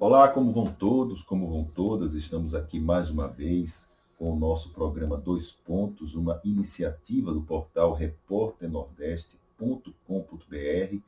Olá, como vão todos, como vão todas? Estamos aqui mais uma vez com o nosso programa Dois Pontos, uma iniciativa do portal repórternordeste.com.br.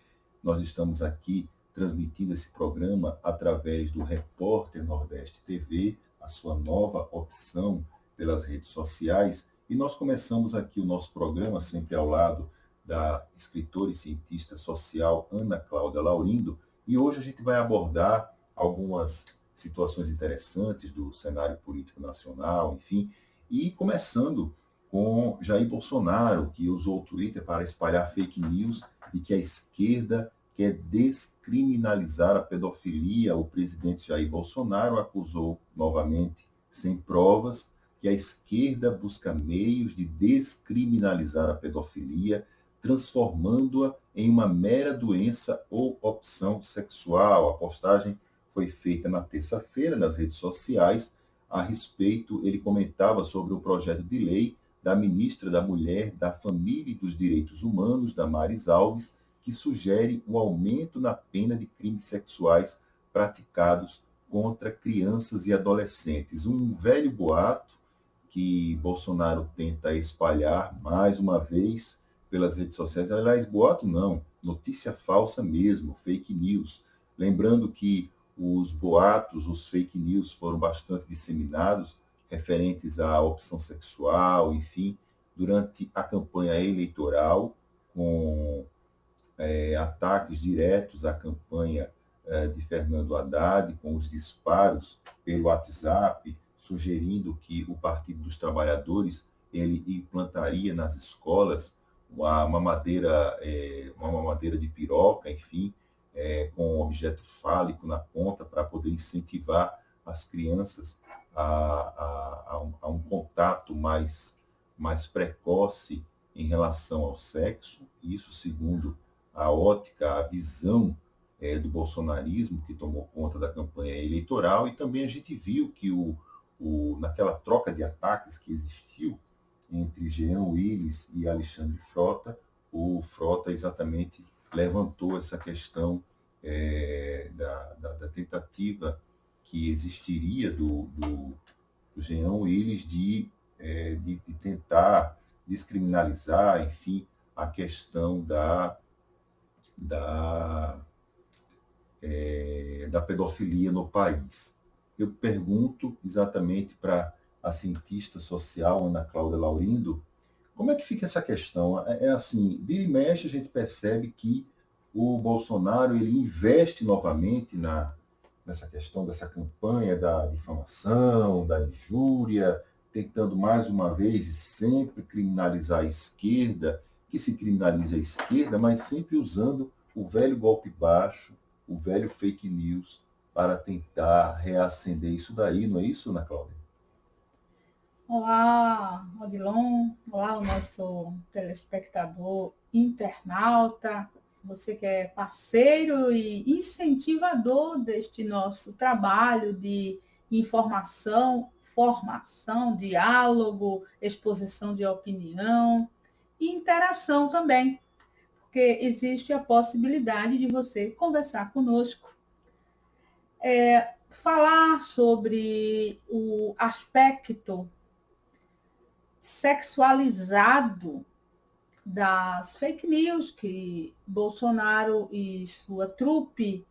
Nós estamos aqui transmitindo esse programa através do Repórter Nordeste TV, a sua nova opção pelas redes sociais. E nós começamos aqui o nosso programa sempre ao lado da escritora e cientista social Ana Cláudia Laurindo. E hoje a gente vai abordar algumas situações interessantes do cenário político nacional, enfim, e começando com Jair Bolsonaro, que usou o Twitter para espalhar fake news e que a esquerda quer descriminalizar a pedofilia. O presidente Jair Bolsonaro acusou novamente, sem provas, que a esquerda busca meios de descriminalizar a pedofilia, transformando-a em uma mera doença ou opção sexual. A postagem foi feita na terça-feira nas redes sociais. A respeito, ele comentava sobre o projeto de lei da ministra da Mulher, da Família e dos Direitos Humanos, Damares Alves, que sugere um aumento na pena de crimes sexuais praticados contra crianças e adolescentes. Um velho boato que Bolsonaro tenta espalhar mais uma vez pelas redes sociais. Aliás, boato não, notícia falsa mesmo, fake news. Lembrando que os boatos, os fake news foram bastante disseminados, referentes à opção sexual, enfim, durante a campanha eleitoral, com ataques diretos à campanha de Fernando Haddad, com os disparos pelo WhatsApp, sugerindo que o Partido dos Trabalhadores ele implantaria nas escolas uma mamadeira de piroca, enfim, com um objeto fálico na ponta, para poder incentivar as crianças a um contato mais precoce em relação ao sexo. Isso segundo a ótica, a visão do bolsonarismo, que tomou conta da campanha eleitoral. E também a gente viu que naquela troca de ataques que existiu entre Jean Willis e Alexandre Frota, o Frota exatamente levantou essa questão da tentativa que existiria do Jean Willis de tentar descriminalizar, enfim, a questão da pedofilia no país. Eu pergunto exatamente para a cientista social Ana Cláudia Laurindo, como é que fica essa questão? Assim, vira e mexe, a gente percebe que o Bolsonaro ele investe novamente nessa questão dessa campanha da difamação, da injúria, tentando mais uma vez e sempre criminalizar a esquerda, que se criminaliza a esquerda, mas sempre usando o velho golpe baixo, o velho fake news, para tentar reacender isso daí, não é isso, Ana Cláudia? Olá, Odilon. Olá, o nosso telespectador internauta, você que é parceiro e incentivador deste nosso trabalho de informação, formação, diálogo, exposição de opinião e interação também, porque existe a possibilidade de você conversar conosco, falar sobre o aspecto sexualizado das fake news que Bolsonaro e sua trupe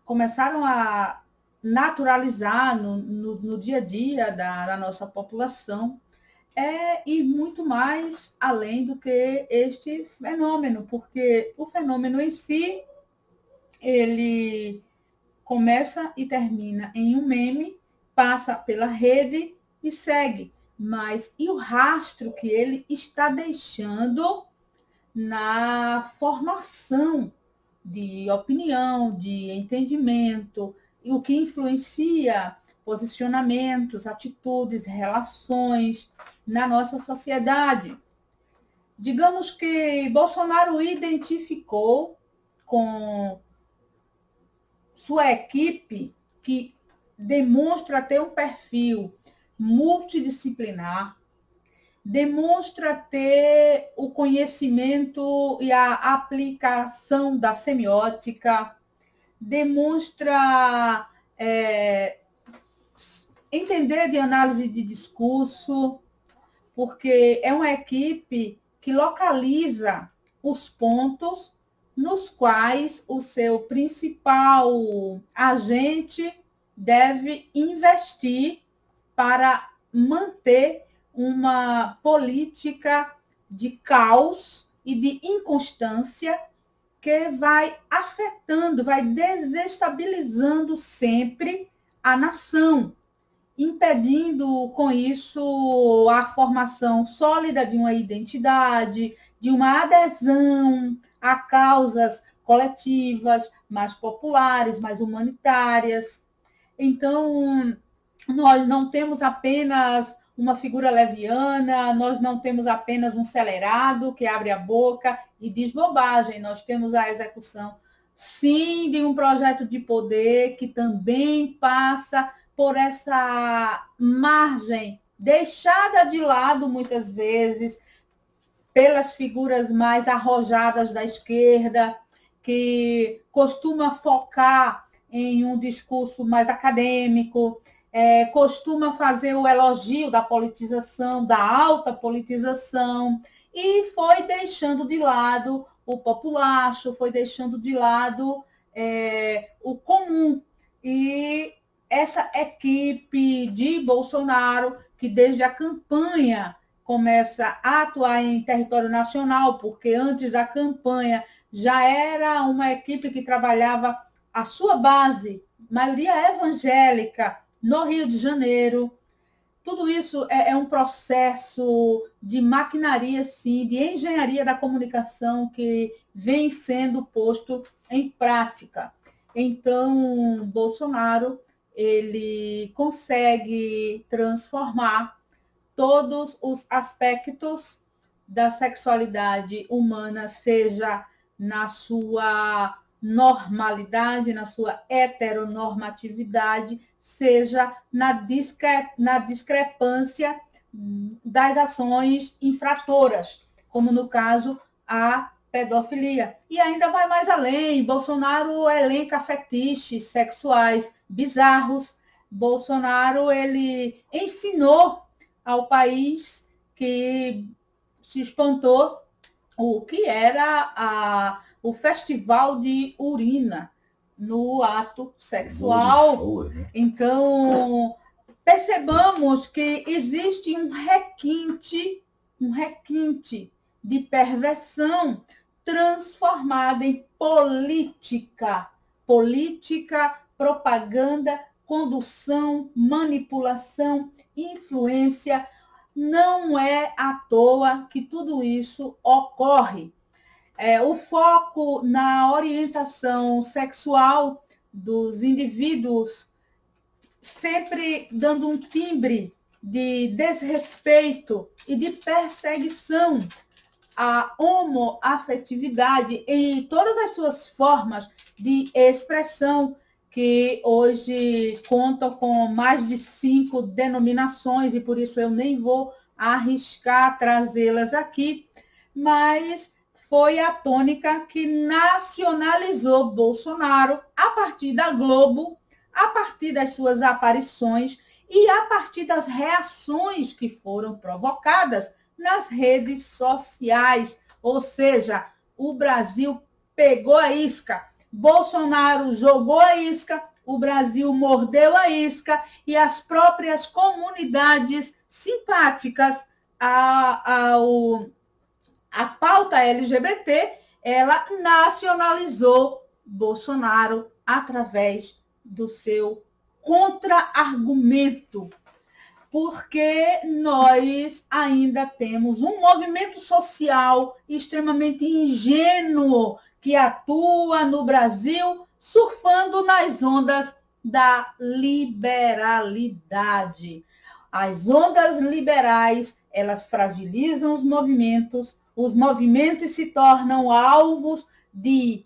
começaram a naturalizar no dia a dia da nossa população, e muito mais além do que este fenômeno, porque o fenômeno em si, ele começa e termina em um meme, passa pela rede e segue. Mas e o rastro que ele está deixando na formação de opinião, de entendimento, e o que influencia posicionamentos, atitudes, relações na nossa sociedade? Digamos que Bolsonaro identificou com sua equipe, que demonstra ter um perfil multidisciplinar, demonstra ter o conhecimento e a aplicação da semiótica, demonstra entender de análise de discurso, porque é uma equipe que localiza os pontos nos quais o seu principal agente deve investir para manter uma política de caos e de inconstância que vai afetando, vai desestabilizando sempre a nação, impedindo com isso a formação sólida de uma identidade, de uma adesão a causas coletivas, mais populares, mais humanitárias. Então, nós não temos apenas uma figura leviana, nós não temos apenas um celerado que abre a boca e diz bobagem, nós temos a execução, sim, de um projeto de poder que também passa por essa margem deixada de lado, muitas vezes, pelas figuras mais arrojadas da esquerda, que costuma focar em um discurso mais acadêmico, costuma fazer o elogio da politização, da alta politização, e foi deixando de lado o populacho, foi deixando de lado o comum. E essa equipe de Bolsonaro, que desde a campanha começa a atuar em território nacional, porque antes da campanha já era uma equipe que trabalhava a sua base, maioria evangélica, no Rio de Janeiro. Tudo isso é um processo de maquinaria, sim, de engenharia da comunicação que vem sendo posto em prática. Então, Bolsonaro, ele consegue transformar todos os aspectos da sexualidade humana, seja na sua normalidade, na sua heteronormatividade, seja na discrepância das ações infratoras, como no caso a pedofilia. E ainda vai mais além, Bolsonaro elenca fetiches sexuais bizarros. Bolsonaro, ele ensinou ao país que se espantou o que era o festival de urina no ato sexual. Então, percebamos que existe um requinte de perversão transformada em política, propaganda, condução, manipulação, influência. Não é à toa que tudo isso ocorre. O foco na orientação sexual dos indivíduos, sempre dando um timbre de desrespeito e de perseguição à homoafetividade em todas as suas formas de expressão, que hoje contam com mais de 5 denominações, e por isso eu nem vou arriscar trazê-las aqui, mas foi a tônica que nacionalizou Bolsonaro a partir da Globo, a partir das suas aparições e a partir das reações que foram provocadas nas redes sociais. Ou seja, o Brasil pegou a isca, Bolsonaro jogou a isca, o Brasil mordeu a isca e as próprias comunidades simpáticas à pauta LGBT, ela nacionalizou Bolsonaro através do seu contra-argumento, porque nós ainda temos um movimento social extremamente ingênuo que atua no Brasil surfando nas ondas da liberalidade. As ondas liberais, elas fragilizam os movimentos se tornam alvos de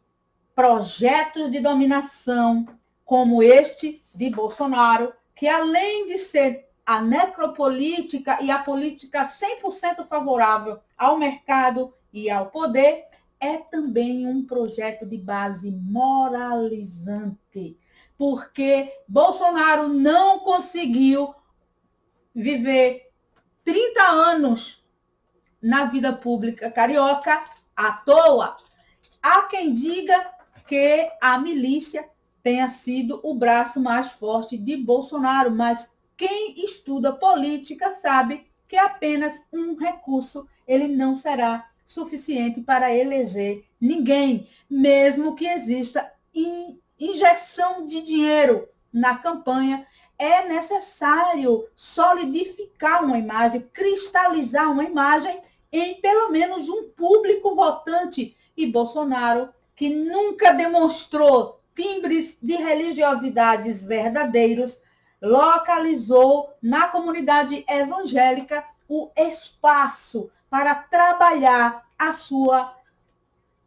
projetos de dominação, como este de Bolsonaro, que além de ser a necropolítica e a política 100% favorável ao mercado e ao poder, é também um projeto de base moralizante, porque Bolsonaro não conseguiu viver 30 anos na vida pública carioca à toa. Há quem diga que a milícia tenha sido o braço mais forte de Bolsonaro, mas quem estuda política sabe que apenas um recurso ele não será suficiente para eleger ninguém, mesmo que exista injeção de dinheiro na campanha. É necessário solidificar uma imagem, cristalizar uma imagem em pelo menos um público votante. E Bolsonaro, que nunca demonstrou timbres de religiosidades verdadeiros, localizou na comunidade evangélica o espaço para trabalhar a sua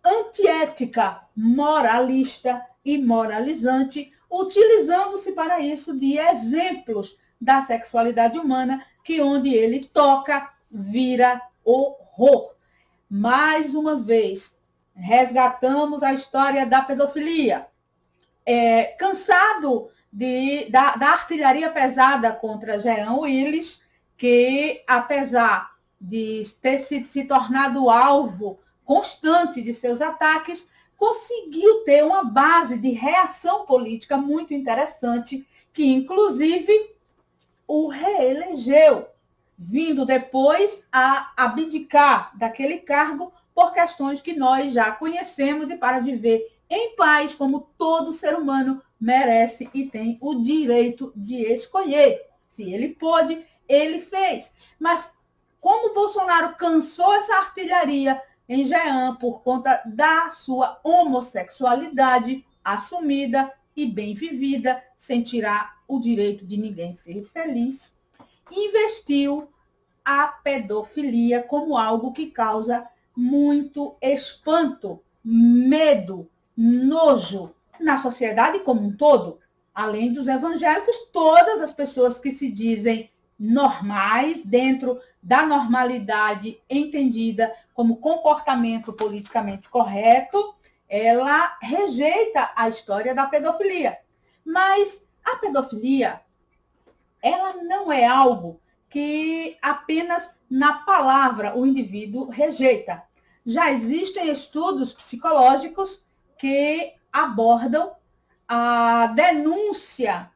antiética moralista e moralizante, utilizando-se para isso de exemplos da sexualidade humana, que onde ele toca, vira horror. Mais uma vez, resgatamos a história da pedofilia. Cansado da artilharia pesada contra Jean Willis, que, apesar de ter se tornado alvo constante de seus ataques, conseguiu ter uma base de reação política muito interessante, que, inclusive, o reelegeu, vindo depois a abdicar daquele cargo por questões que nós já conhecemos e para viver em paz, como todo ser humano merece e tem o direito de escolher. Se ele pôde, ele fez. Mas como Bolsonaro cansou essa artilharia em Jean por conta da sua homossexualidade assumida e bem vivida, sem tirar o direito de ninguém ser feliz, investiu a pedofilia como algo que causa muito espanto, medo, nojo na sociedade como um todo. Além dos evangélicos, todas as pessoas que se dizem normais, dentro da normalidade entendida como comportamento politicamente correto, ela rejeita a história da pedofilia. Mas a pedofilia, ela não é algo que apenas na palavra o indivíduo rejeita. Já existem estudos psicológicos que abordam a denúncia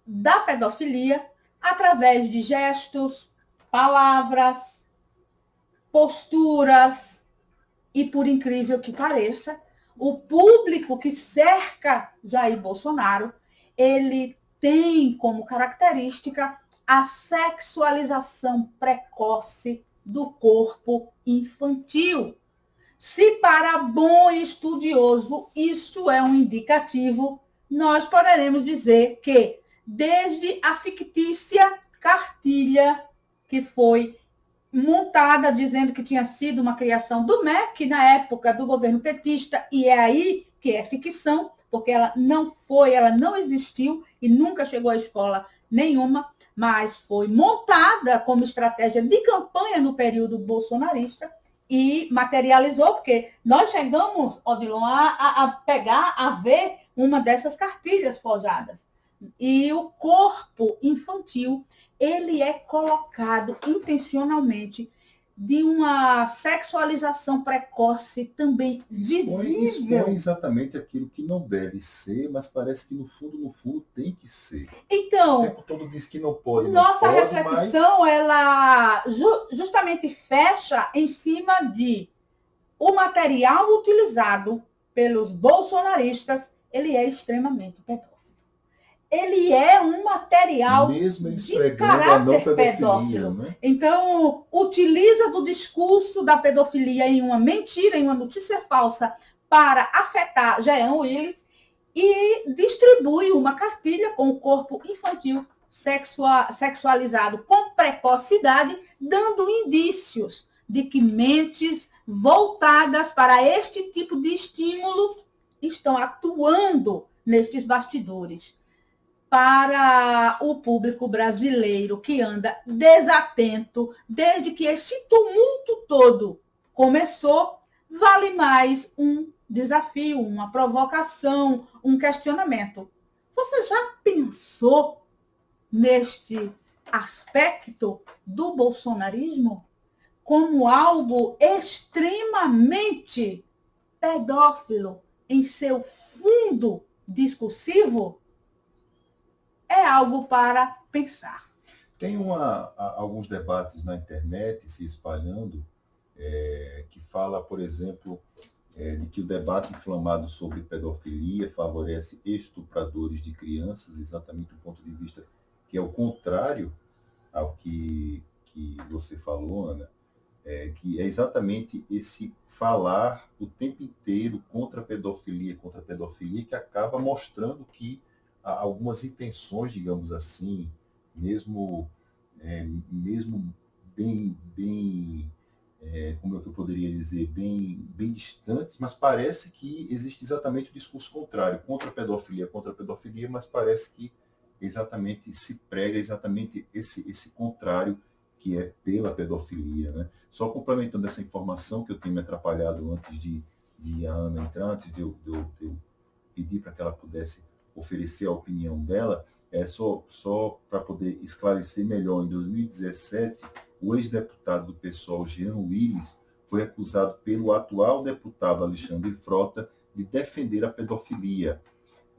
da pedofilia através de gestos, palavras, posturas e, por incrível que pareça, o público que cerca Jair Bolsonaro, ele tem como característica a sexualização precoce do corpo infantil. Se para bom estudioso isso é um indicativo, nós poderemos dizer que, desde a fictícia cartilha que foi montada dizendo que tinha sido uma criação do MEC na época do governo petista, e é aí que é ficção, porque ela não foi, ela não existiu e nunca chegou à escola nenhuma, mas foi montada como estratégia de campanha no período bolsonarista e materializou, porque nós chegamos, Odilon, a pegar, a ver uma dessas cartilhas forjadas. E o corpo infantil, ele é colocado intencionalmente de uma sexualização precoce também visível. Expõe exatamente aquilo que não deve ser, mas parece que no fundo tem que ser. Então, o tempo todo diz que não pode. Nossa não pode, reflexão, mas... ela justamente fecha em cima de o material utilizado pelos bolsonaristas, ele é extremamente pedófilo. Ele é um material mesmo de caráter pedófilo. Né? Então, utiliza do discurso da pedofilia em uma mentira, em uma notícia falsa, para afetar Jean Willis e distribui uma cartilha com o corpo infantil sexualizado com precocidade, dando indícios de que mentes voltadas para este tipo de estímulo estão atuando nestes bastidores. Para o público brasileiro que anda desatento desde que esse tumulto todo começou, vale mais um desafio, uma provocação, um questionamento. Você já pensou neste aspecto do bolsonarismo como algo extremamente pedófilo em seu fundo discursivo? É algo para pensar. Tem alguns debates na internet se espalhando que fala, por exemplo, de que o debate inflamado sobre pedofilia favorece estupradores de crianças, exatamente do ponto de vista que é o contrário ao que você falou, Ana, que é exatamente esse falar o tempo inteiro contra a pedofilia, que acaba mostrando que há algumas intenções, digamos assim, mesmo, mesmo bem como é que eu poderia dizer, bem distantes, mas parece que existe exatamente o discurso contrário, contra a pedofilia, mas parece que exatamente se prega exatamente esse contrário, que é pela pedofilia. Né? Só complementando essa informação que eu tenho me atrapalhado antes de a Ana entrar, antes de eu pedir para que ela pudesse oferecer a opinião dela, só para poder esclarecer melhor, em 2017, o ex-deputado do PSOL, Jean Willis, foi acusado pelo atual deputado Alexandre Frota de defender a pedofilia.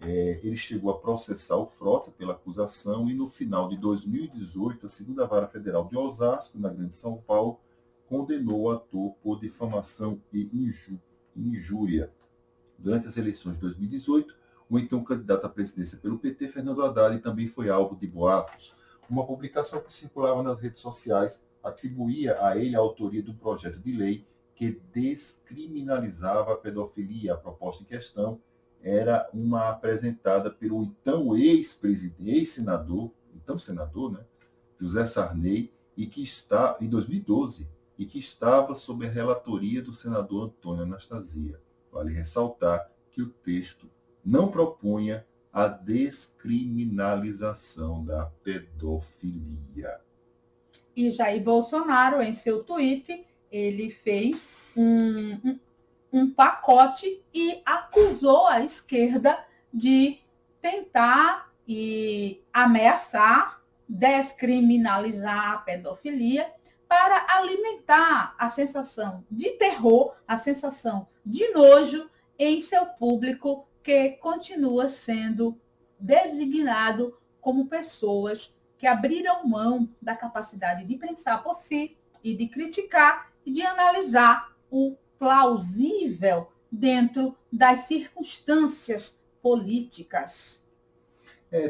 Ele chegou a processar o Frota pela acusação e, no final de 2018, a segunda Vara Federal de Osasco, na Grande São Paulo, condenou o ator por difamação e injúria. Durante as eleições de 2018, o então candidato à presidência pelo PT, Fernando Haddad, também foi alvo de boatos. Uma publicação que circulava nas redes sociais atribuía a ele a autoria do projeto de lei que descriminalizava a pedofilia. A proposta em questão era uma apresentada pelo então ex-presidente, ex-senador, então senador, né, José Sarney, e que está em 2012, e que estava sob a relatoria do senador Antônio Anastasia. Vale ressaltar que o texto não propunha a descriminalização da pedofilia. E Jair Bolsonaro, em seu tweet, ele fez um pacote e acusou a esquerda de tentar e ameaçar descriminalizar a pedofilia para alimentar a sensação de terror, a sensação de nojo em seu público, que continua sendo designado como pessoas que abriram mão da capacidade de pensar por si e de criticar e de analisar o plausível dentro das circunstâncias políticas.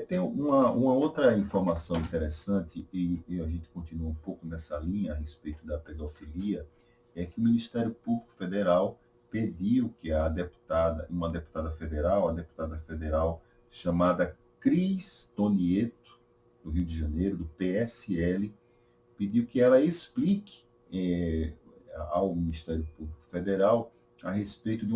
Tem uma outra informação interessante, e a gente continua um pouco nessa linha a respeito da pedofilia, é que o Ministério Público Federal pediu que uma deputada federal chamada Cris Tonieto, do Rio de Janeiro, do PSL, pediu que ela explique ao Ministério Público Federal a respeito de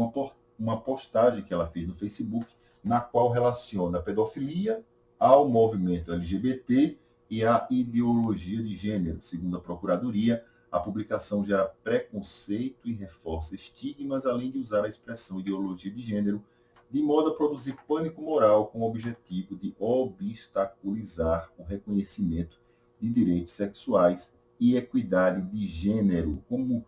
uma postagem que ela fez no Facebook, na qual relaciona a pedofilia ao movimento LGBT e à ideologia de gênero. Segundo a Procuradoria, a publicação gera preconceito e reforça estigmas, além de usar a expressão ideologia de gênero de modo a produzir pânico moral com o objetivo de obstaculizar o reconhecimento de direitos sexuais e equidade de gênero. Como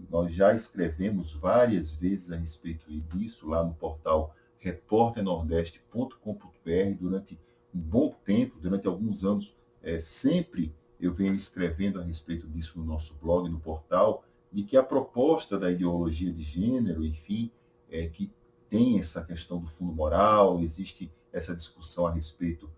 nós já escrevemos várias vezes a respeito disso lá no portal repórternordeste.com.br durante um bom tempo, durante alguns anos, sempre eu venho escrevendo a respeito disso no nosso blog, no portal, de que a proposta da ideologia de gênero, enfim, que tem essa questão do fundo moral, existe essa discussão a respeito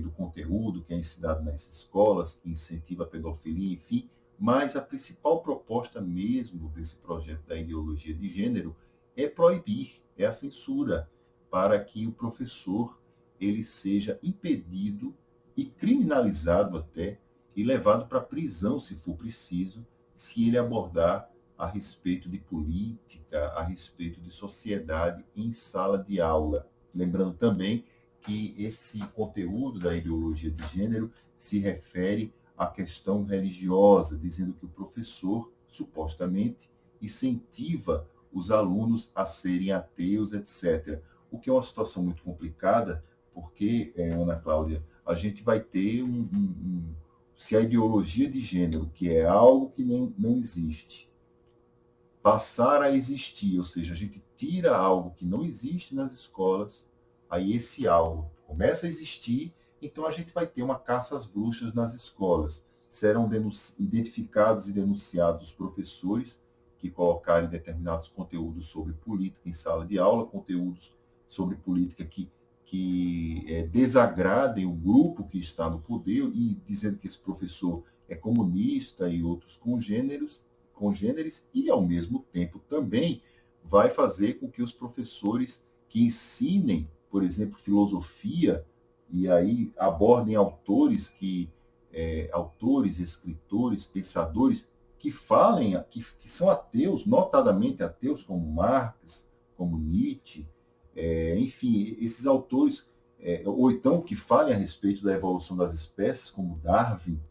do conteúdo que é ensinado nas escolas, que incentiva a pedofilia, enfim, mas a principal proposta mesmo desse projeto da ideologia de gênero é proibir, é a censura, para que o professor ele seja impedido e criminalizado até, e levado para a prisão, se for preciso, se ele abordar a respeito de política, a respeito de sociedade em sala de aula. Lembrando também que esse conteúdo da ideologia de gênero se refere à questão religiosa, dizendo que o professor, supostamente, incentiva os alunos a serem ateus, etc. O que é uma situação muito complicada, porque, Ana Cláudia, a gente vai ter se a ideologia de gênero, que é algo que não existe, passar a existir, ou seja, a gente tira algo que não existe nas escolas, aí esse algo começa a existir, então a gente vai ter uma caça às bruxas nas escolas. Serão identificados e denunciados os professores que colocarem determinados conteúdos sobre política em sala de aula, conteúdos sobre política que desagradem o grupo que está no poder, e dizendo que esse professor é comunista e outros congêneres, e, ao mesmo tempo, também vai fazer com que os professores que ensinem, por exemplo, filosofia, e aí abordem autores, escritores, pensadores, que falem, que são ateus, notadamente ateus, como Marx, como Nietzsche, enfim, esses autores, ou então que falem a respeito da evolução das espécies, como Darwin,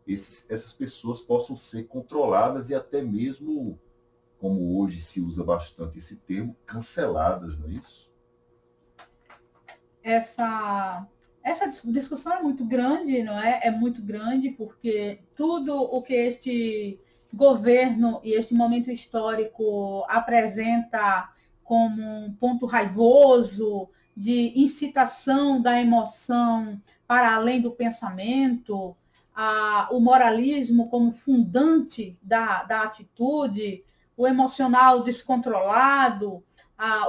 essas pessoas possam ser controladas e até mesmo, como hoje se usa bastante esse termo, canceladas, não é isso? Essa discussão é muito grande, não é? É muito grande porque tudo o que este governo e este momento histórico apresenta como um ponto raivoso de incitação da emoção para além do pensamento, o moralismo como fundante da atitude, o emocional descontrolado,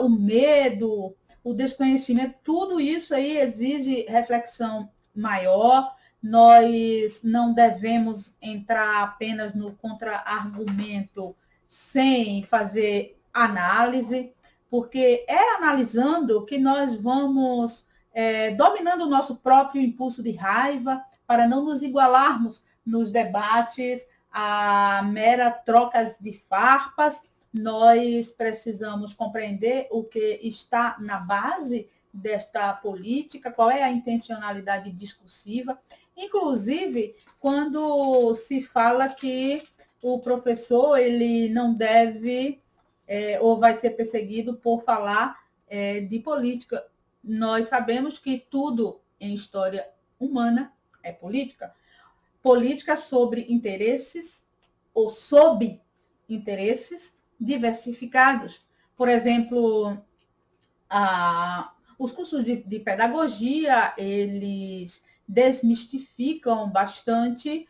o medo, o desconhecimento, tudo isso aí exige reflexão maior. Nós não devemos entrar apenas no contra-argumento sem fazer análise, porque é analisando que nós vamos dominando o nosso próprio impulso de raiva, para não nos igualarmos nos debates a mera trocas de farpas. Nós precisamos compreender o que está na base desta política, qual é a intencionalidade discursiva. Inclusive, quando se fala que o professor ele não deve ou vai ser perseguido por falar de política. Nós sabemos que tudo em história humana é política. Política sobre interesses ou sob interesses diversificados. Por exemplo, os cursos de pedagogia, eles desmistificam bastante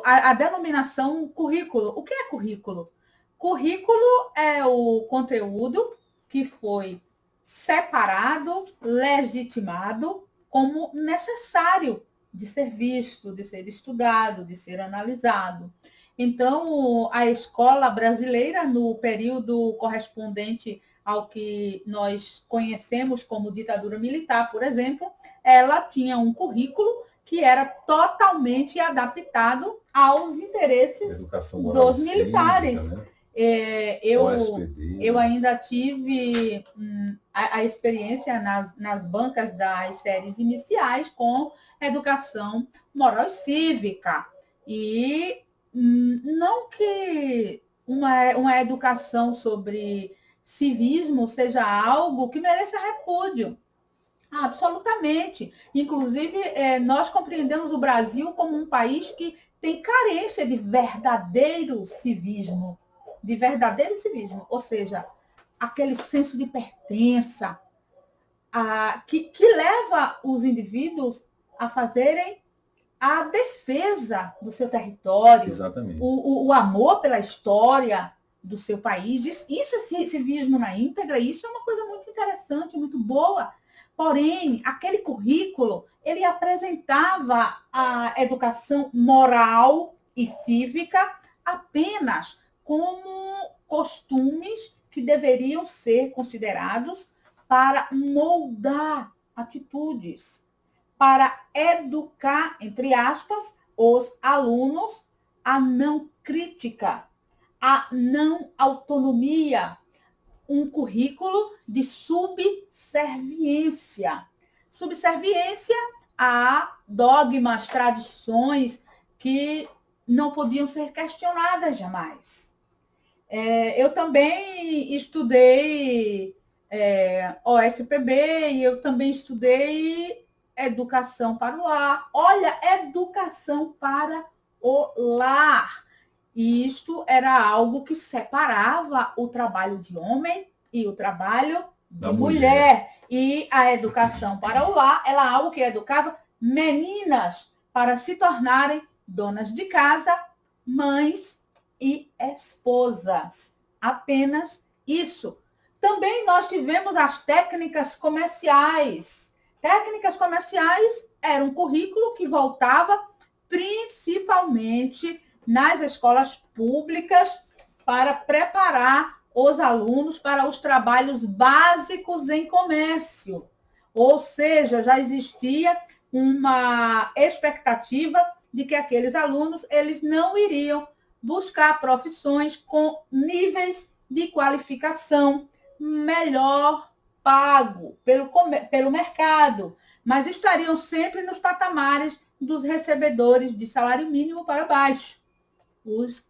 a denominação currículo. O que é currículo? Currículo é o conteúdo que foi separado, legitimado como necessário de ser visto, de ser estudado, de ser analisado. Então, a escola brasileira, no período correspondente ao que nós conhecemos como ditadura militar, por exemplo, ela tinha um currículo que era totalmente adaptado aos interesses dos militares. Cívica, né? Eu ainda tive a experiência nas bancas das séries iniciais com educação moral e cívica. E não que uma educação sobre civismo seja algo que mereça repúdio. Absolutamente. Inclusive, nós compreendemos o Brasil como um país que tem carência de verdadeiro civismo. Ou seja, aquele senso de pertença que leva os indivíduos a fazerem a defesa do seu território, o amor pela história do seu país. Isso é civismo na íntegra, isso é uma coisa muito interessante, muito boa. Porém, aquele currículo, ele apresentava a educação moral e cívica apenas como costumes que deveriam ser considerados para moldar atitudes, para educar, entre aspas, os alunos a não crítica, a não autonomia, um currículo de subserviência. Subserviência a dogmas, tradições que não podiam ser questionadas jamais. Eu também estudei OSPB e eu também estudei educação para o lar. Olha, educação para o lar. E isto era algo que separava o trabalho de homem e o trabalho de mulher. E a educação para o lar era algo que educava meninas para se tornarem donas de casa, mães e esposas. Apenas isso. Também nós tivemos as técnicas comerciais. Técnicas comerciais era um currículo que voltava principalmente nas escolas públicas para preparar os alunos para os trabalhos básicos em comércio. Ou seja, já existia uma expectativa de que aqueles alunos eles não iriam buscar profissões com níveis de qualificação melhor pago pelo mercado, mas estariam sempre nos patamares dos recebedores de salário mínimo para baixo, os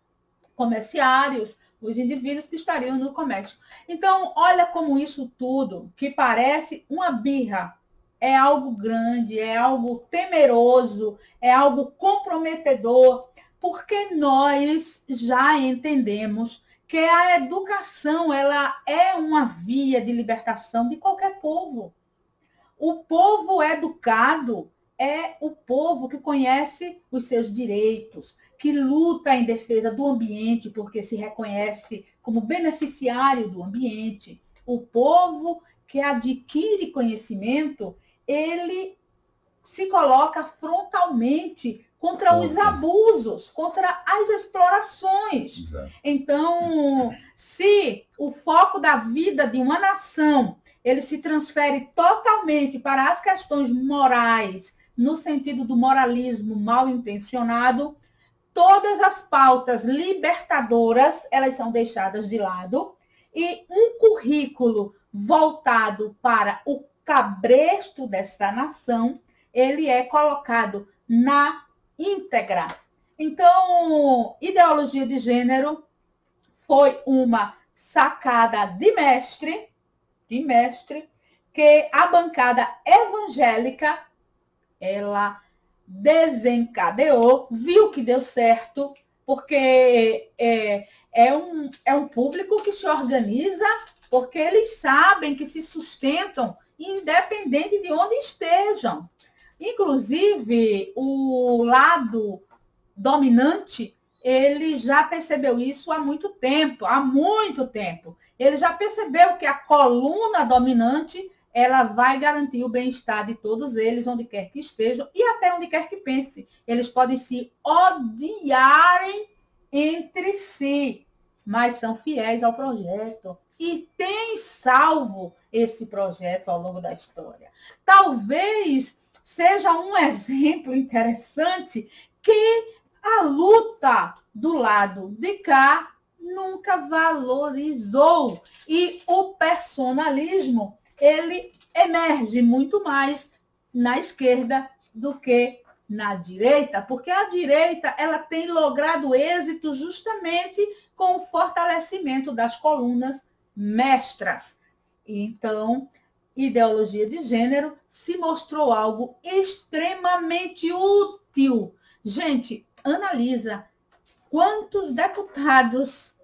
comerciários, os indivíduos que estariam no comércio. Então, olha como isso tudo, que parece uma birra, é algo grande, é algo temeroso, é algo comprometedor, porque nós já entendemos que a educação ela é uma via de libertação de qualquer povo. O povo educado é o povo que conhece os seus direitos, que luta em defesa do ambiente porque se reconhece como beneficiário do ambiente. O povo que adquire conhecimento, ele se coloca frontalmente contra os abusos, contra as explorações. Exato. Então, se o foco da vida de uma nação ele se transfere totalmente para as questões morais, no sentido do moralismo mal intencionado, todas as pautas libertadoras, elas são deixadas de lado, e um currículo voltado para o cabresto desta nação, ele é colocado na íntegra. Então, ideologia de gênero foi uma sacada de mestre, que a bancada evangélica, ela desencadeou, viu que deu certo, porque é um público que se organiza, porque eles sabem que se sustentam independente de onde estejam. Inclusive, o lado dominante, ele já percebeu isso há muito tempo. Ele já percebeu que a coluna dominante, ela vai garantir o bem-estar de todos eles, onde quer que estejam, e até onde quer que pense. Eles podem se odiarem entre si, mas são fiéis ao projeto. E tem salvo esse projeto ao longo da história. Talvez seja um exemplo interessante que a luta do lado de cá nunca valorizou. E o personalismo, ele emerge muito mais na esquerda do que na direita, porque a direita ela tem logrado êxito justamente com o fortalecimento das colunas mestras. Então, ideologia de gênero se mostrou algo extremamente útil. Gente, analisa quantos deputados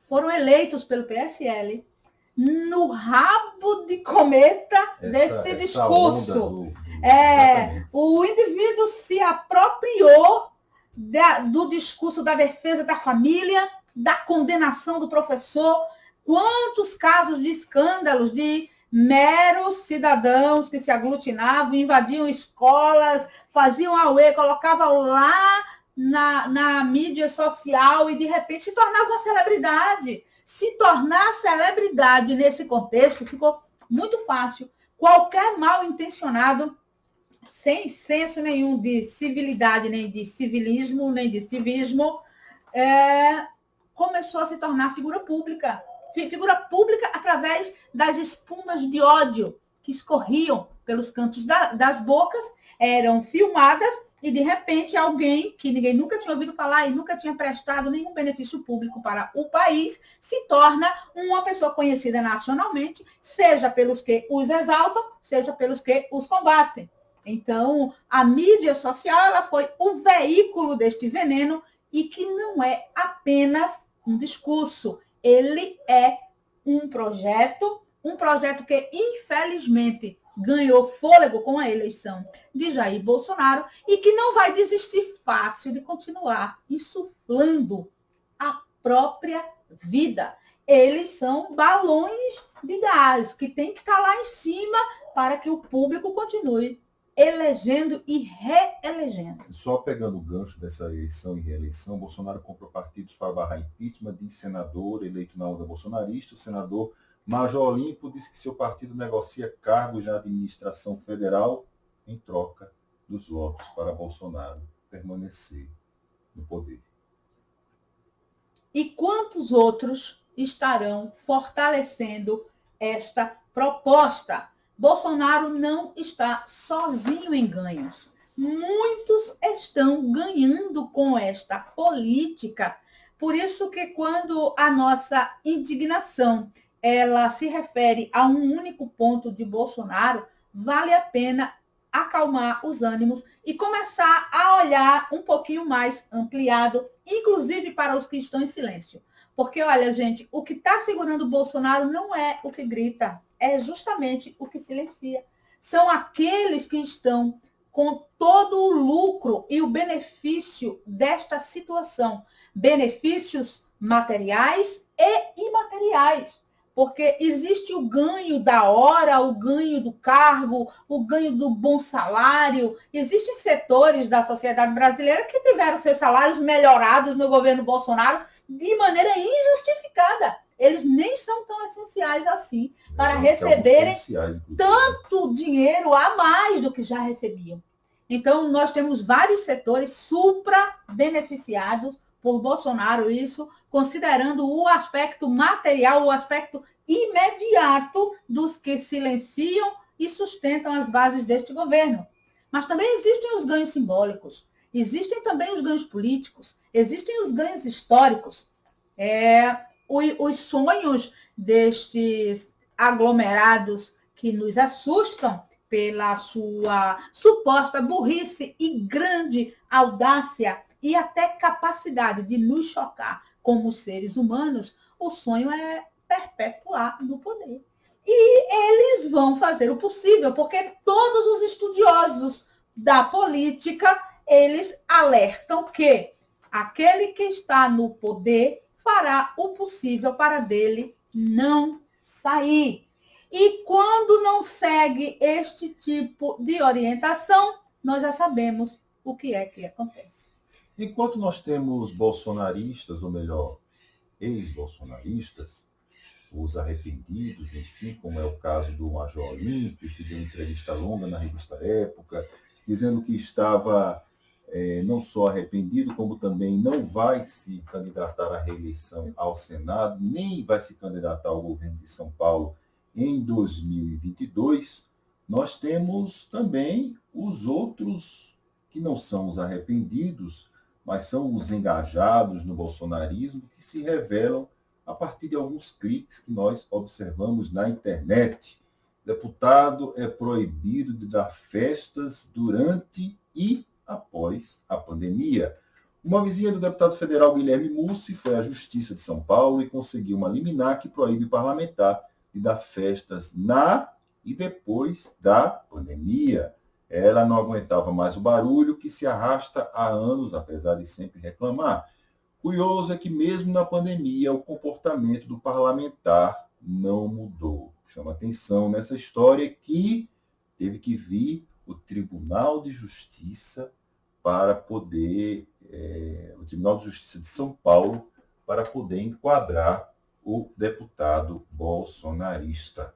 foram eleitos pelo PSL no rabo de cometa desse discurso. O indivíduo se apropriou do discurso da defesa da família, da condenação do professor. Quantos casos de escândalos de meros cidadãos que se aglutinavam, invadiam escolas, faziam auê, colocavam lá na mídia social e, de repente, se tornavam uma celebridade. Se tornar celebridade nesse contexto ficou muito fácil. Qualquer mal intencionado, sem senso nenhum de civilidade, nem de civilismo, nem de civismo, começou a se tornar figura pública. Figura pública através das espumas de ódio que escorriam pelos cantos das bocas, eram filmadas e, de repente, alguém que ninguém nunca tinha ouvido falar e nunca tinha prestado nenhum benefício público para o país, se torna uma pessoa conhecida nacionalmente, seja pelos que os exaltam, seja pelos que os combatem. Então, a mídia social ela foi o veículo deste veneno e que não é apenas um discurso, ele é um projeto que, infelizmente, ganhou fôlego com a eleição de Jair Bolsonaro e que não vai desistir fácil de continuar insuflando a própria vida. Eles são balões de gás que tem que estar lá em cima para que o público continue elegendo e reelegendo. Só pegando o gancho dessa eleição e reeleição, Bolsonaro comprou partidos para barrar impeachment de senador eleito na onda bolsonarista. O senador Major Olímpio disse que seu partido negocia cargos na administração federal em troca dos votos para Bolsonaro permanecer no poder. E quantos outros estarão fortalecendo esta proposta? Bolsonaro não está sozinho em ganhos. Muitos estão ganhando com esta política. Por isso que quando a nossa indignação ela se refere a um único ponto de Bolsonaro, vale a pena acalmar os ânimos e começar a olhar um pouquinho mais ampliado, inclusive para os que estão em silêncio. Porque, olha, gente, o que está segurando o Bolsonaro não é o que grita, é justamente o que silencia. São aqueles que estão com todo o lucro e o benefício desta situação. Benefícios materiais e imateriais. Porque existe o ganho da hora, o ganho do cargo, o ganho do bom salário. Existem setores da sociedade brasileira que tiveram seus salários melhorados no governo Bolsonaro de maneira injustificada. Eles nem são tão essenciais assim para receberem tanto dinheiro a mais do que já recebiam. Então, nós temos vários setores supra-beneficiados por Bolsonaro, isso considerando o aspecto material, o aspecto imediato dos que silenciam e sustentam as bases deste governo. Mas também existem os ganhos simbólicos, existem também os ganhos políticos, existem os ganhos históricos. Os sonhos destes aglomerados que nos assustam pela sua suposta burrice e grande audácia e até capacidade de nos chocar como seres humanos, o sonho é perpetuar no poder. E eles vão fazer o possível, porque todos os estudiosos da política, eles alertam que aquele que está no poder fará o possível para dele não sair. E quando não segue este tipo de orientação, nós já sabemos o que é que acontece. Enquanto nós temos bolsonaristas, ou melhor, ex-bolsonaristas, os arrependidos, enfim, como é o caso do Major Olímpio, que deu entrevista longa na revista Época, dizendo que estava não só arrependido, como também não vai se candidatar à reeleição ao Senado, nem vai se candidatar ao governo de São Paulo em 2022, nós temos também os outros que não são os arrependidos, mas são os engajados no bolsonarismo, que se revelam a partir de alguns cliques que nós observamos na internet. Deputado é proibido de dar festas durante e após a pandemia. Uma vizinha do deputado federal Guilherme Mussi foi à Justiça de São Paulo e conseguiu uma liminar que proíbe parlamentar de dar festas na e depois da pandemia. Ela não aguentava mais o barulho que se arrasta há anos, apesar de sempre reclamar. Curioso é que mesmo na pandemia o comportamento do parlamentar não mudou. Chama atenção nessa história que teve que vir o Tribunal de Justiça para poder, o Tribunal de Justiça de São Paulo, para poder enquadrar o deputado bolsonarista.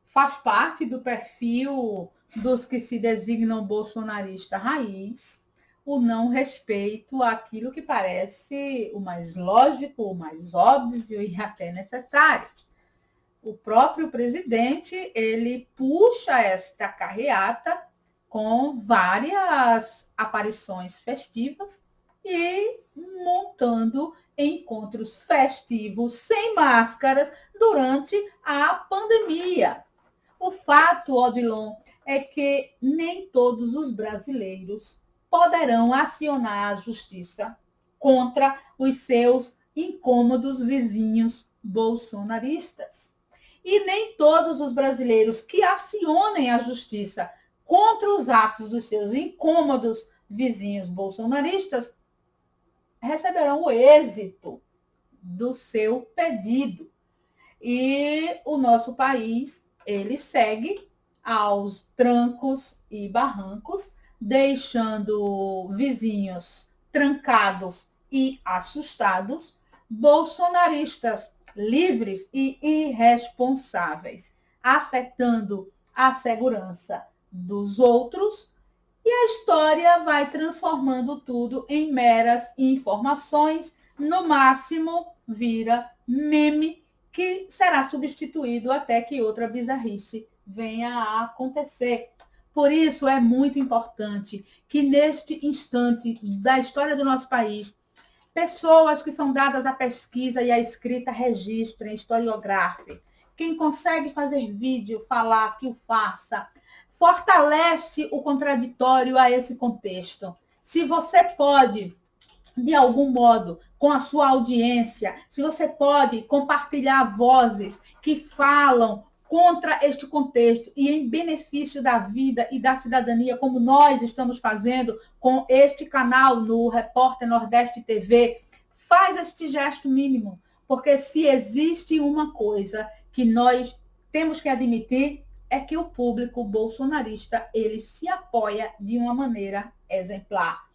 Faz parte do perfil dos que se designam bolsonarista raiz o não respeito àquilo que parece o mais lógico, o mais óbvio e até necessário. O próprio presidente, ele puxa esta carreata com várias aparições festivas e montando encontros festivos sem máscaras durante a pandemia. O fato, Odilon, é que nem todos os brasileiros poderão acionar a justiça contra os seus incômodos vizinhos bolsonaristas. E nem todos os brasileiros que acionem a justiça contra os atos dos seus incômodos vizinhos bolsonaristas receberão o êxito do seu pedido. E o nosso país, ele segue aos trancos e barrancos, deixando vizinhos trancados e assustados, bolsonaristas livres e irresponsáveis, afetando a segurança dos outros, e a história vai transformando tudo em meras informações, no máximo vira meme, que será substituído até que outra bizarrice venha a acontecer. Por isso é muito importante que neste instante da história do nosso país, pessoas que são dadas à pesquisa e à escrita registrem, historiografem. Quem consegue fazer vídeo, falar, que o faça. Fortalece o contraditório a esse contexto. Se você pode, de algum modo, com a sua audiência, se você pode compartilhar vozes que falam contra este contexto e em benefício da vida e da cidadania, como nós estamos fazendo com este canal no Repórter Nordeste TV, faz este gesto mínimo, porque se existe uma coisa que nós temos que admitir, é que o público bolsonarista, ele se apoia de uma maneira exemplar.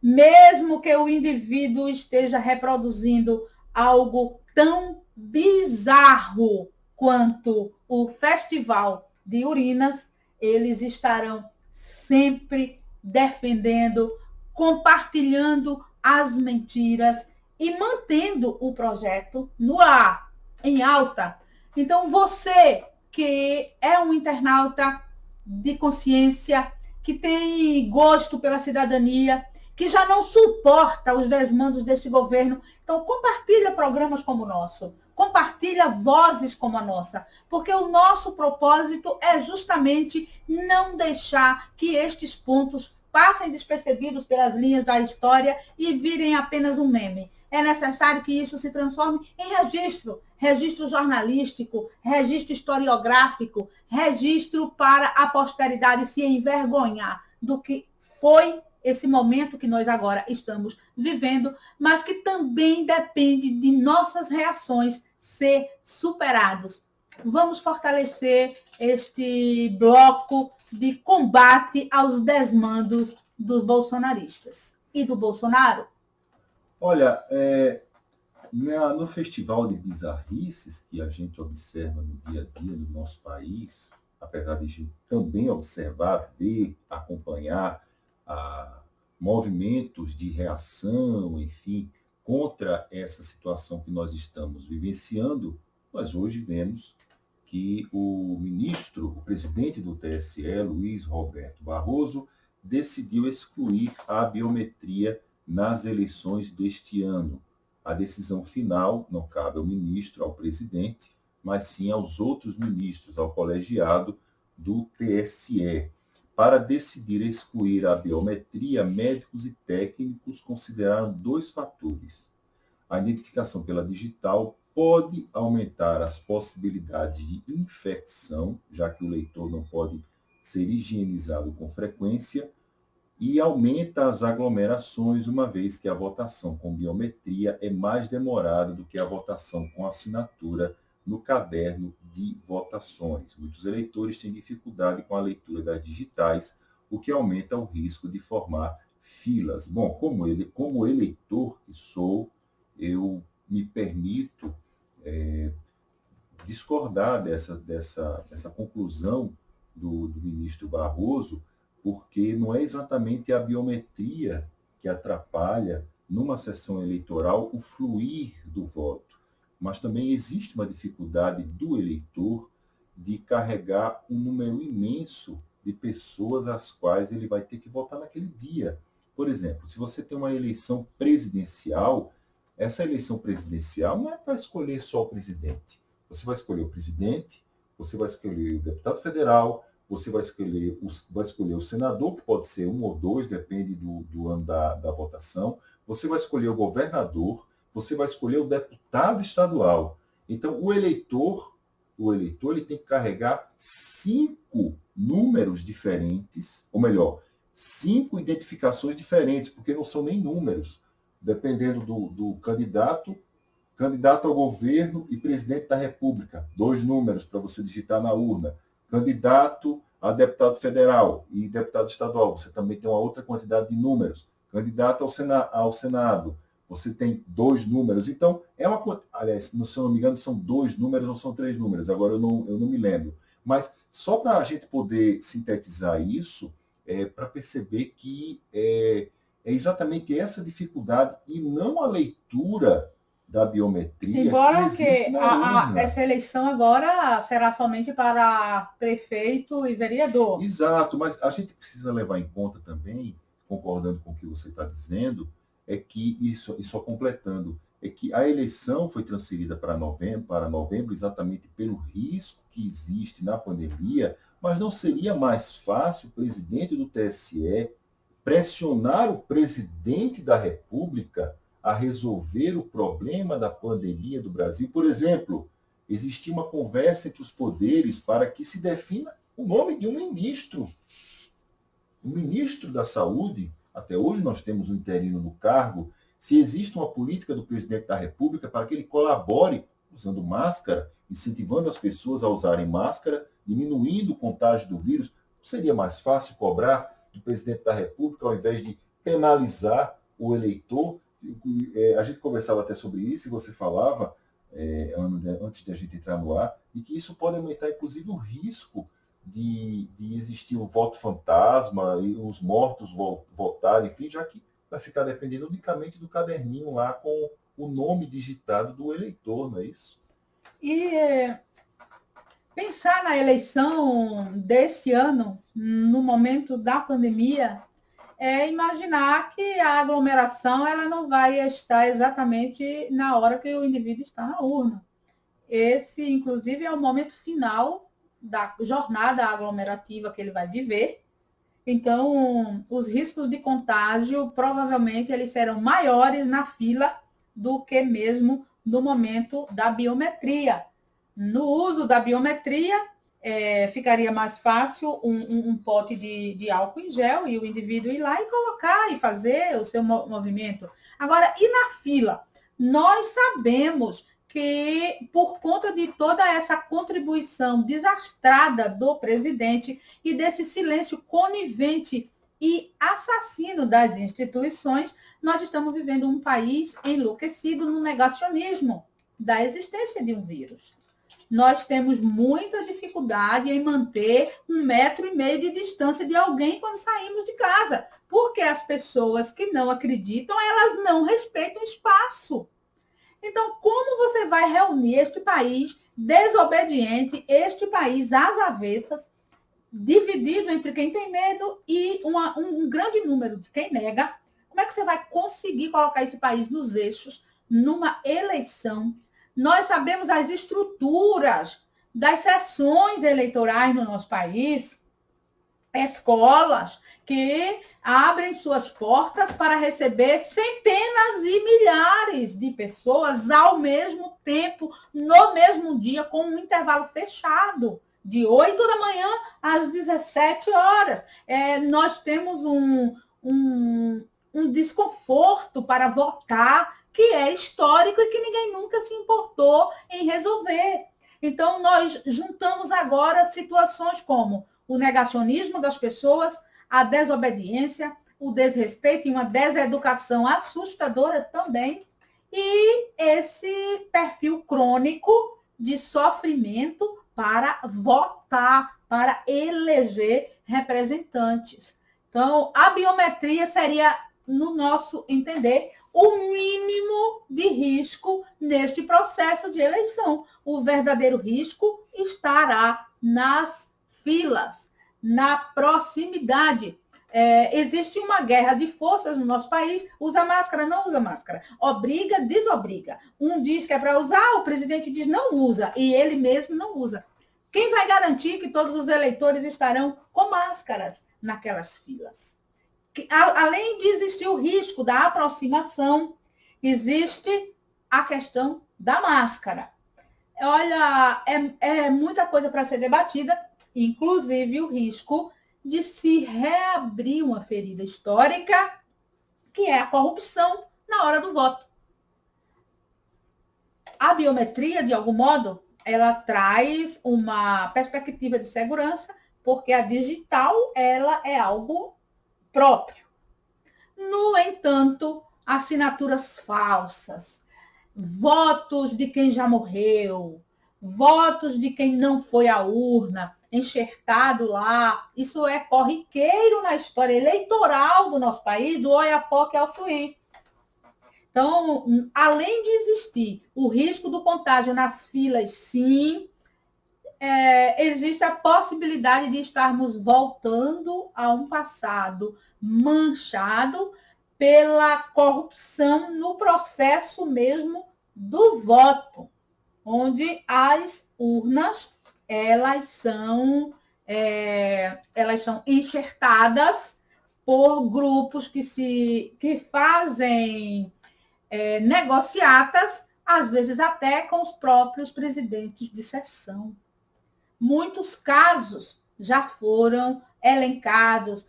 Mesmo que o indivíduo esteja reproduzindo algo tão bizarro quanto o festival de urinas, eles estarão sempre defendendo, compartilhando as mentiras e mantendo o projeto no ar, em alta. Então, você que é um internauta de consciência, que tem gosto pela cidadania, que já não suporta os desmandos deste governo, então compartilha programas como o nosso, compartilha vozes como a nossa, porque o nosso propósito é justamente não deixar que estes pontos passem despercebidos pelas linhas da história e virem apenas um meme. É necessário que isso se transforme em registro, registro jornalístico, registro historiográfico, registro para a posteridade se envergonhar do que foi esse momento que nós agora estamos vivendo, mas que também depende de nossas reações ser superados. Vamos fortalecer este bloco de combate aos desmandos dos bolsonaristas. E do Bolsonaro? Olha, no Festival de Bizarrices que a gente observa no dia a dia no nosso país, apesar de a gente também observar, ver, acompanhar movimentos de reação, enfim, contra essa situação que nós estamos vivenciando, nós hoje vemos que o presidente do TSE, Luiz Roberto Barroso, decidiu excluir a biometria nas eleições deste ano. A decisão final não cabe ao ministro, ao presidente, mas sim aos outros ministros, ao colegiado do TSE. Para decidir excluir a biometria, médicos e técnicos consideraram 2 fatores. A identificação pela digital pode aumentar as possibilidades de infecção, já que o leitor não pode ser higienizado com frequência, e aumenta as aglomerações, uma vez que a votação com biometria é mais demorada do que a votação com assinatura no caderno de votações. Muitos eleitores têm dificuldade com a leitura das digitais, o que aumenta o risco de formar filas. Bom, como eleitor que sou, eu me permito discordar dessa conclusão do ministro Barroso, porque não é exatamente a biometria que atrapalha, numa sessão eleitoral, o fluir do voto, mas também existe uma dificuldade do eleitor de carregar um número imenso de pessoas às quais ele vai ter que votar naquele dia. Por exemplo, se você tem uma eleição presidencial, essa eleição presidencial não é para escolher só o presidente. Você vai escolher o presidente, você vai escolher o deputado federal, você vai escolher o senador, que pode ser um ou dois, depende do ano da votação. Você vai escolher o governador, você vai escolher o deputado estadual. Então, o eleitor ele tem que carregar 5 números diferentes, ou melhor, 5 identificações diferentes, porque não são nem números, dependendo do candidato ao governo e presidente da República. 2 números para você digitar na urna. Candidato a deputado federal e deputado estadual, você também tem uma outra quantidade de números. Candidato ao Senado, você tem 2 números. Então, aliás, se eu não me engano, são 2 números ou são 3 números, agora eu não me lembro. Mas só para a gente poder sintetizar isso, para perceber que é exatamente essa dificuldade e não a leitura da biometria. Embora que essa eleição agora será somente para prefeito e vereador. Exato, mas a gente precisa levar em conta também, concordando com o que você está dizendo, é que só completando, é que a eleição foi transferida para novembro exatamente pelo risco que existe na pandemia, mas não seria mais fácil o presidente do TSE pressionar o presidente da República a resolver o problema da pandemia do Brasil? Por exemplo, existia uma conversa entre os poderes para que se defina o nome de um ministro. O ministro da Saúde, até hoje nós temos um interino no cargo, se existe uma política do presidente da República para que ele colabore usando máscara, incentivando as pessoas a usarem máscara, diminuindo o contágio do vírus, não seria mais fácil cobrar do presidente da República ao invés de penalizar o eleitor? A gente conversava até sobre isso e você falava, antes de a gente entrar no ar, e que isso pode aumentar, inclusive, o risco de existir o voto fantasma e os mortos votarem, enfim, já que vai ficar dependendo unicamente do caderninho lá com o nome digitado do eleitor, não é isso? E pensar na eleição desse ano, no momento da pandemia, é imaginar que a aglomeração ela não vai estar exatamente na hora que o indivíduo está na urna. Esse, inclusive, é o momento final da jornada aglomerativa que ele vai viver. Então, os riscos de contágio, provavelmente, eles serão maiores na fila do que mesmo no momento da biometria. No uso da biometria, ficaria mais fácil um pote de álcool em gel e o indivíduo ir lá e colocar e fazer o seu movimento. Agora, e na fila? Nós sabemos que, por conta de toda essa contribuição desastrada do presidente e desse silêncio conivente e assassino das instituições, nós estamos vivendo um país enlouquecido no negacionismo da existência de um vírus. Nós temos muita dificuldade em manter 1,5 metro de distância de alguém quando saímos de casa, porque as pessoas que não acreditam, elas não respeitam espaço. Então, como você vai reunir este país desobediente, este país às avessas, dividido entre quem tem medo e um grande número de quem nega? Como é que você vai conseguir colocar esse país nos eixos numa eleição? Nós sabemos as estruturas das sessões eleitorais no nosso país, escolas que abrem suas portas para receber centenas e milhares de pessoas ao mesmo tempo, no mesmo dia, com um intervalo fechado, de 8 da manhã às 17 horas. Nós temos um desconforto para votar, que é histórico e que ninguém nunca se importou em resolver. Então, nós juntamos agora situações como o negacionismo das pessoas, a desobediência, o desrespeito e uma deseducação assustadora também, e esse perfil crônico de sofrimento para votar, para eleger representantes. Então, a biometria seria, no nosso entender, o mínimo de risco neste processo de eleição. O verdadeiro risco estará nas filas, na proximidade. Existe uma guerra de forças no nosso país, usa máscara, não usa máscara, obriga, desobriga. Um diz que é para usar, o presidente diz não usa, e ele mesmo não usa. Quem vai garantir que todos os eleitores estarão com máscaras naquelas filas? Além de existir o risco da aproximação, existe a questão da máscara. Olha, é muita coisa para ser debatida, inclusive o risco de se reabrir uma ferida histórica, que é a corrupção na hora do voto. A biometria, de algum modo, ela traz uma perspectiva de segurança, porque a digital ela é algo próprio. No entanto, assinaturas falsas, votos de quem já morreu, votos de quem não foi à urna, enxertado lá, isso é corriqueiro na história eleitoral do nosso país, do Oiapoque ao Chuí. Então, além de existir o risco do contágio nas filas, sim, existe a possibilidade de estarmos voltando a um passado manchado pela corrupção no processo mesmo do voto, onde as urnas elas são enxertadas por grupos que fazem negociatas, às vezes até com os próprios presidentes de sessão. Muitos casos já foram elencados,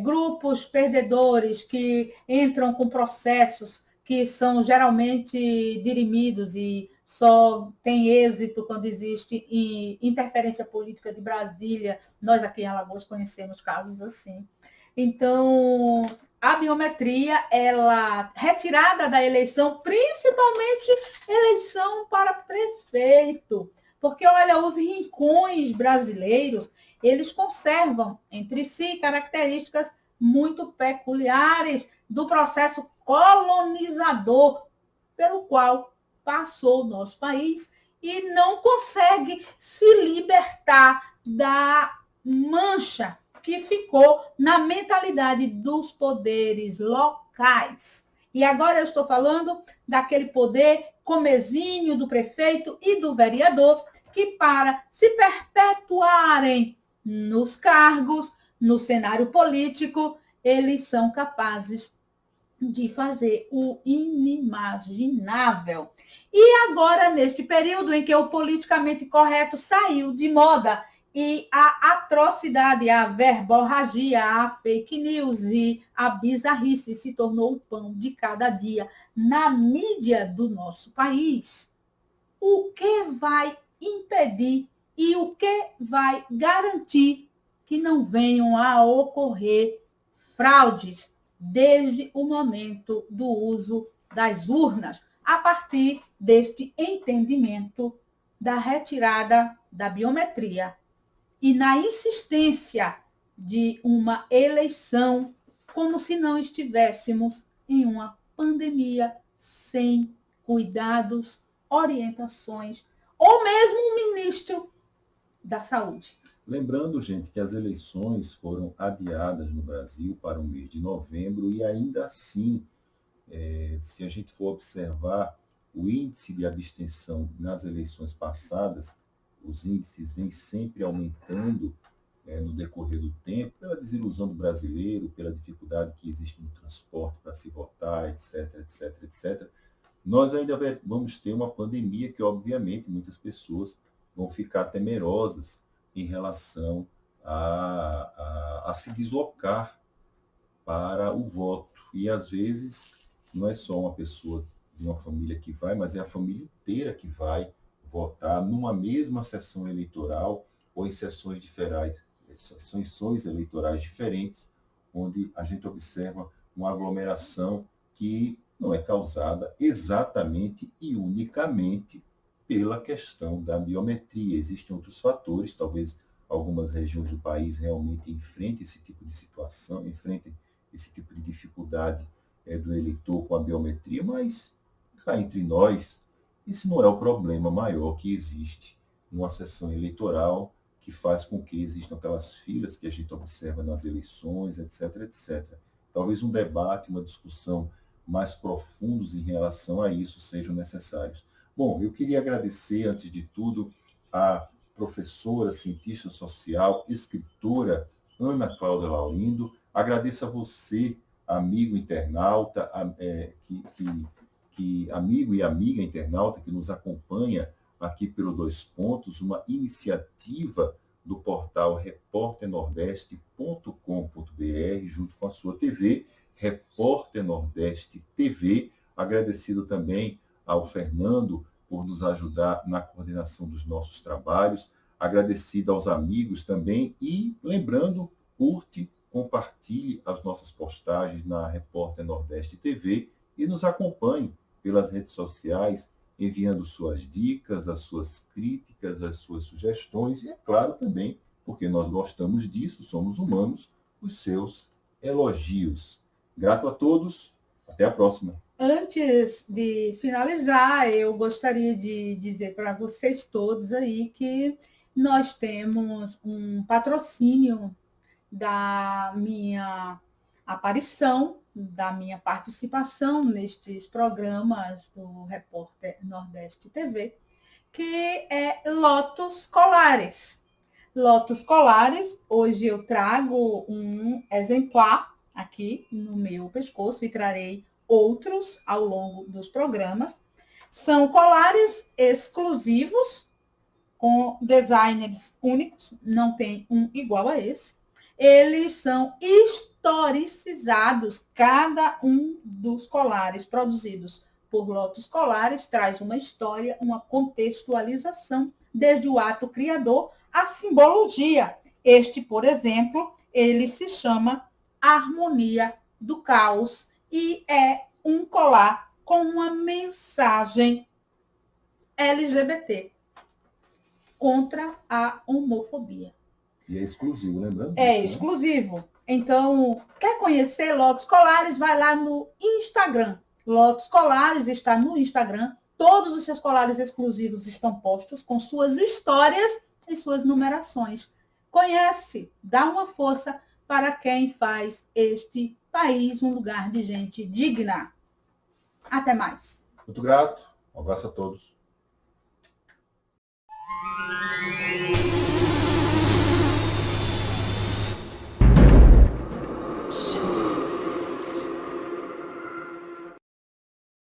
grupos perdedores que entram com processos que são geralmente dirimidos e só tem êxito quando existe interferência política de Brasília. Nós aqui em Alagoas conhecemos casos assim. Então, a biometria, ela retirada da eleição, principalmente eleição para prefeito, porque, olha, os rincões brasileiros, eles conservam entre si características muito peculiares do processo colonizador pelo qual passou o nosso país e não consegue se libertar da mancha que ficou na mentalidade dos poderes locais. E agora eu estou falando daquele poder comezinho do prefeito e do vereador, que para se perpetuarem nos cargos, no cenário político, eles são capazes de fazer o inimaginável. E agora, neste período em que o politicamente correto saiu de moda e a atrocidade, a verborragia, a fake news e a bizarrice se tornou o pão de cada dia na mídia do nosso país, o que vai impedir e o que vai garantir que não venham a ocorrer fraudes desde o momento do uso das urnas, a partir deste entendimento da retirada da biometria e na insistência de uma eleição como se não estivéssemos em uma pandemia sem cuidados, orientações, ou mesmo um ministro da Saúde. Lembrando, gente, que as eleições foram adiadas no Brasil para o mês de novembro e ainda assim, se a gente for observar o índice de abstenção nas eleições passadas, os índices vêm sempre aumentando no decorrer do tempo, pela desilusão do brasileiro, pela dificuldade que existe no transporte para se votar, etc, etc, etc. Nós ainda vamos ter uma pandemia que, obviamente, muitas pessoas vão ficar temerosas em relação a se deslocar para o voto. E, às vezes, não é só uma pessoa de uma família que vai, mas é a família inteira que vai votar numa mesma sessão eleitoral ou em sessões eleitorais diferentes, onde a gente observa uma aglomeração que não é causada exatamente e unicamente pela questão da biometria. Existem outros fatores, talvez algumas regiões do país realmente enfrentem esse tipo de situação, enfrentem esse tipo de dificuldade do eleitor com a biometria, mas cá entre nós, esse não é o problema maior que existe numa sessão eleitoral que faz com que existam aquelas filas que a gente observa nas eleições, etc, etc. Talvez um debate, uma discussão mais profundos em relação a isso sejam necessários. Bom, eu queria agradecer, antes de tudo, a professora, cientista social, escritora Ana Cláudia Laurindo. Agradeço a você, amigo internauta, amigo e amiga internauta que nos acompanha aqui pelo Dois Pontos, uma iniciativa do portal repórternordeste.com.br, junto com a sua TV, Repórter Nordeste TV. Agradecido também ao Fernando por nos ajudar na coordenação dos nossos trabalhos. Agradecido aos amigos também e lembrando, curte, compartilhe as nossas postagens na Repórter Nordeste TV e nos acompanhe pelas redes sociais, enviando suas dicas, as suas críticas, as suas sugestões e, é claro, também, porque nós gostamos disso, somos humanos, os seus elogios. Grato a todos, até a próxima. Antes de finalizar, eu gostaria de dizer para vocês todos aí que nós temos um patrocínio da minha aparição, da minha participação nestes programas do Repórter Nordeste TV, que é Lotos Colares. Lotos Colares, hoje eu trago um exemplar aqui no meu pescoço e trarei outros ao longo dos programas. São colares exclusivos, com designers únicos, não tem um igual a esse. Eles são historicizados, cada um dos colares produzidos por Lotos Colares traz uma história, uma contextualização, desde o ato criador à simbologia. Este, por exemplo, ele se chama Harmonia do Caos e é um colar com uma mensagem LGBT contra a homofobia. E é exclusivo, lembrando? É exclusivo. Então, quer conhecer Lotos Colares? Vai lá no Instagram. Lotos Colares está no Instagram. Todos os seus colares exclusivos estão postos com suas histórias e suas numerações. Conhece, dá uma força para quem faz este país um lugar de gente digna. Até mais. Muito grato. Um abraço a todos.